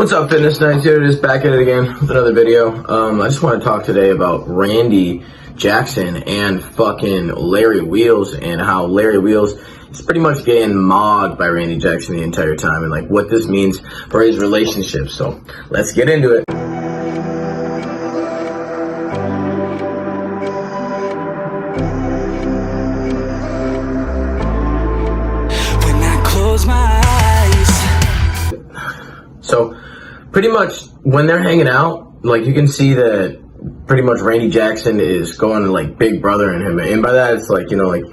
What's up, Fitness Nights? Here it is, back at it again with another video. I just want to talk today about Randy Jackson and fucking Larry Wheels, and how Larry Wheels is pretty much getting mogged by Randy Jackson the entire time, and like what this means for his relationship. So let's get into it. When I close my eyes. So pretty much when they're hanging out, like you can see that pretty much Randy Jackson is going like big brother in him, and by that it's like, you know, like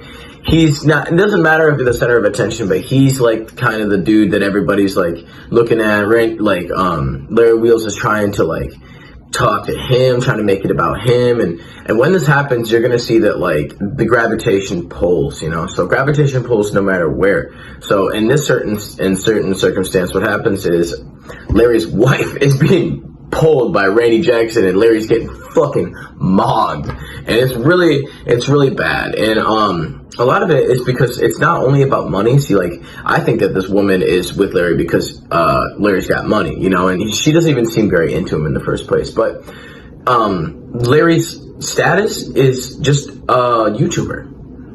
he's not, it doesn't matter if you're the center of attention, but he's like kind of the dude that everybody's like looking at. Like Larry Wheels is trying to like talk to him, trying to make it about him, and when this happens, you're gonna see that like the gravitation pulls, you know. So gravitation pulls no matter where. So in this certain circumstance, what happens is Larry's wife is being pulled by Randy Jackson, and Larry's getting fucking mogged, and it's really bad. And a lot of it is because it's not only about money. See, like, I think that this woman is with Larry because Larry's got money, you know, and she doesn't even seem very into him in the first place. But Larry's status is just a YouTuber,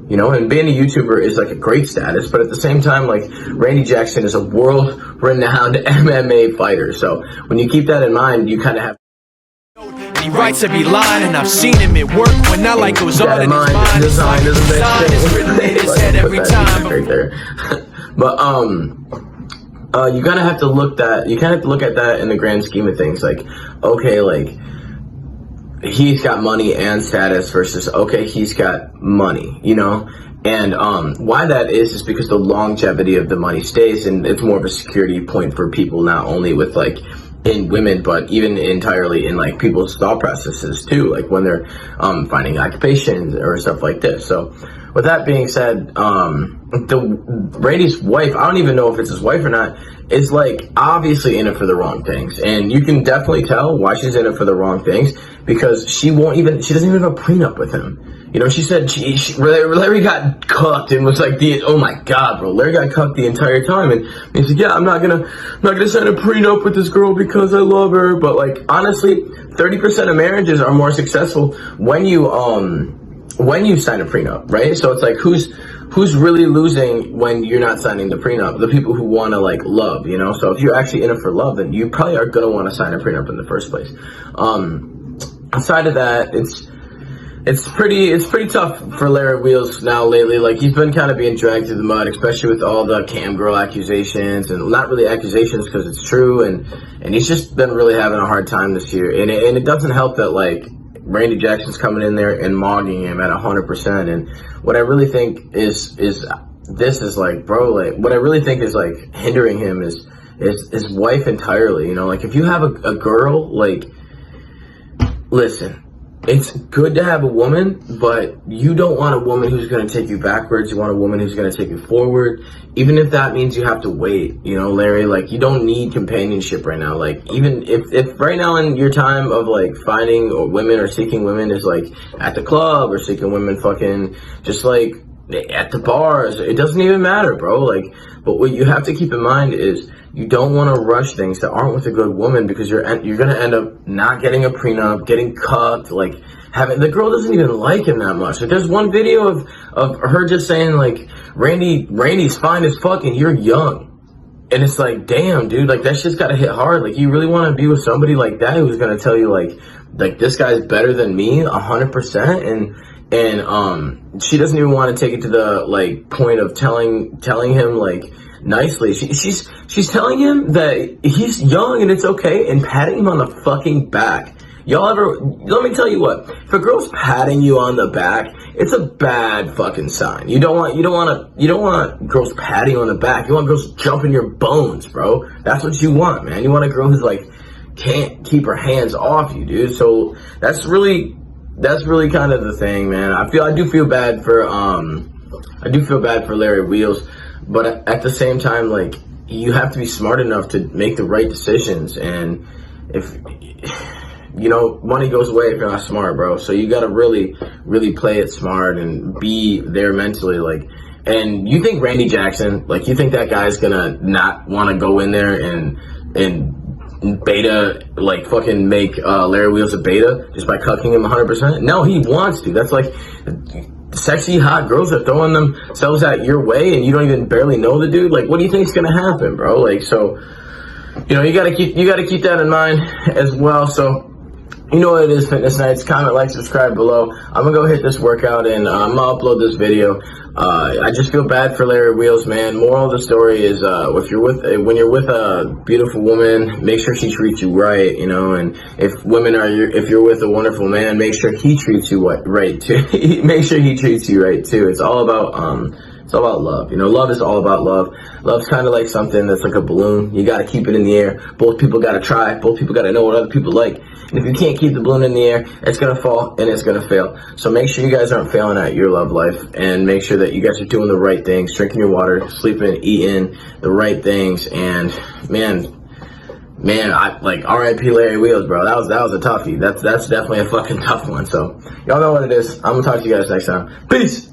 you know, and being a YouTuber is like a great status, but at the same time, like, Randy Jackson is a world-renowned MMA fighter. So when you keep that in mind, you kind of have. He writes every line, and I've seen him at work when that light goes on in his mind. Design is the best thing. It's written in his head every time. Right there. But you kind of have to look at that in the grand scheme of things. Like, okay, like he's got money and status versus, okay, he's got money, you know. And why that is because the longevity of the money stays, and it's more of a security point for people, not only with like in women, but even entirely in like people's thought processes too, like when they're finding occupations or stuff like this. So with that being said, Randy's wife, I don't even know if it's his wife or not, is like obviously in it for the wrong things, and you can definitely tell why she's in it for the wrong things, because she doesn't even have a prenup with him. You know, she said Larry got cucked, and was like, oh my god, bro, Larry got cucked the entire time, and he said, yeah, I'm not gonna sign a prenup with this girl because I love her. But like, honestly, 30% of marriages are more successful when you sign a prenup, right? So it's like, who's really losing when you're not signing the prenup? The people who want to like love, you know. So if you're actually in it for love, then you probably are gonna want to sign a prenup in the first place. Outside of that, it's pretty tough for Larry Wheels now lately. Like, he's been kind of being dragged through the mud, especially with all the cam girl accusations, and not really accusations because it's true, and he's just been really having a hard time this year. And it doesn't help that like Randy Jackson's coming in there and mogging him at 100%. And what I really think is like, bro, like what I really think is like hindering him is his wife entirely. You know, like if you have a girl, like, listen, it's good to have a woman, but you don't want a woman who's going to take you backwards. You want a woman who's going to take you forward, even if that means you have to wait. You know, Larry, like, you don't need companionship right now. Like, even if right now in your time of like finding women or seeking women is like at the club, or seeking women fucking just like at the bars, it doesn't even matter, bro. Like, but what you have to keep in mind is you don't want to rush things that aren't with a good woman, because you're going to end up not getting a prenup, getting cucked, like the girl doesn't even like him that much. Like, there's one video of her just saying like, Randy's fine as fuck and you're young. And it's like, damn, dude, like that shit's gotta hit hard. Like, you really want to be with somebody like that who's gonna tell you like this guy's better than me 100%, and she doesn't even want to take it to the like point of telling him like nicely. She's telling him that he's young and it's okay, and patting him on the fucking back. Let me tell you what, if a girl's patting you on the back, it's a bad fucking sign. You don't want girls patting you on the back. You want girls jumping your bones, bro. That's what you want, man. You want a girl who's like can't keep her hands off you, dude. So that's really kind of the thing, man. I do feel bad for Larry Wheels, but at the same time, like, you have to be smart enough to make the right decisions. And if you know, money goes away if you're not smart, bro. So you gotta really play it smart and be there mentally, like. And you think Randy Jackson, like, you think that guy's gonna not want to go in there and beta, like fucking make Larry Wheels a beta just by cucking him 100%? No, he wants to. That's like sexy hot girls are throwing themselves at your way and you don't even barely know the dude. Like, what do you think is gonna happen, bro? Like, so, you know, you gotta keep that in mind as well. So, you know what it is, Fitness Nights. Comment, like, subscribe below. I'm gonna go hit this workout and I'm gonna upload this video. I just feel bad for Larry Wheels, man. Moral of the story is, when you're with a beautiful woman, make sure she treats you right, you know. And if you're with a wonderful man, make sure he treats you right too. Make sure he treats you right too. It's all about love. You know, love is all about love. Love's kind of like something that's like a balloon. You got to keep it in the air. Both people got to try. Both people got to know what other people like. And if you can't keep the balloon in the air, it's going to fall and it's going to fail. So make sure you guys aren't failing at your love life and make sure that you guys are doing the right things, drinking your water, sleeping, eating the right things. And man, I like R.I.P. Larry Wheels, bro. That was a toughie. That's definitely a fucking tough one. So y'all know what it is. I'm going to talk to you guys next time. Peace.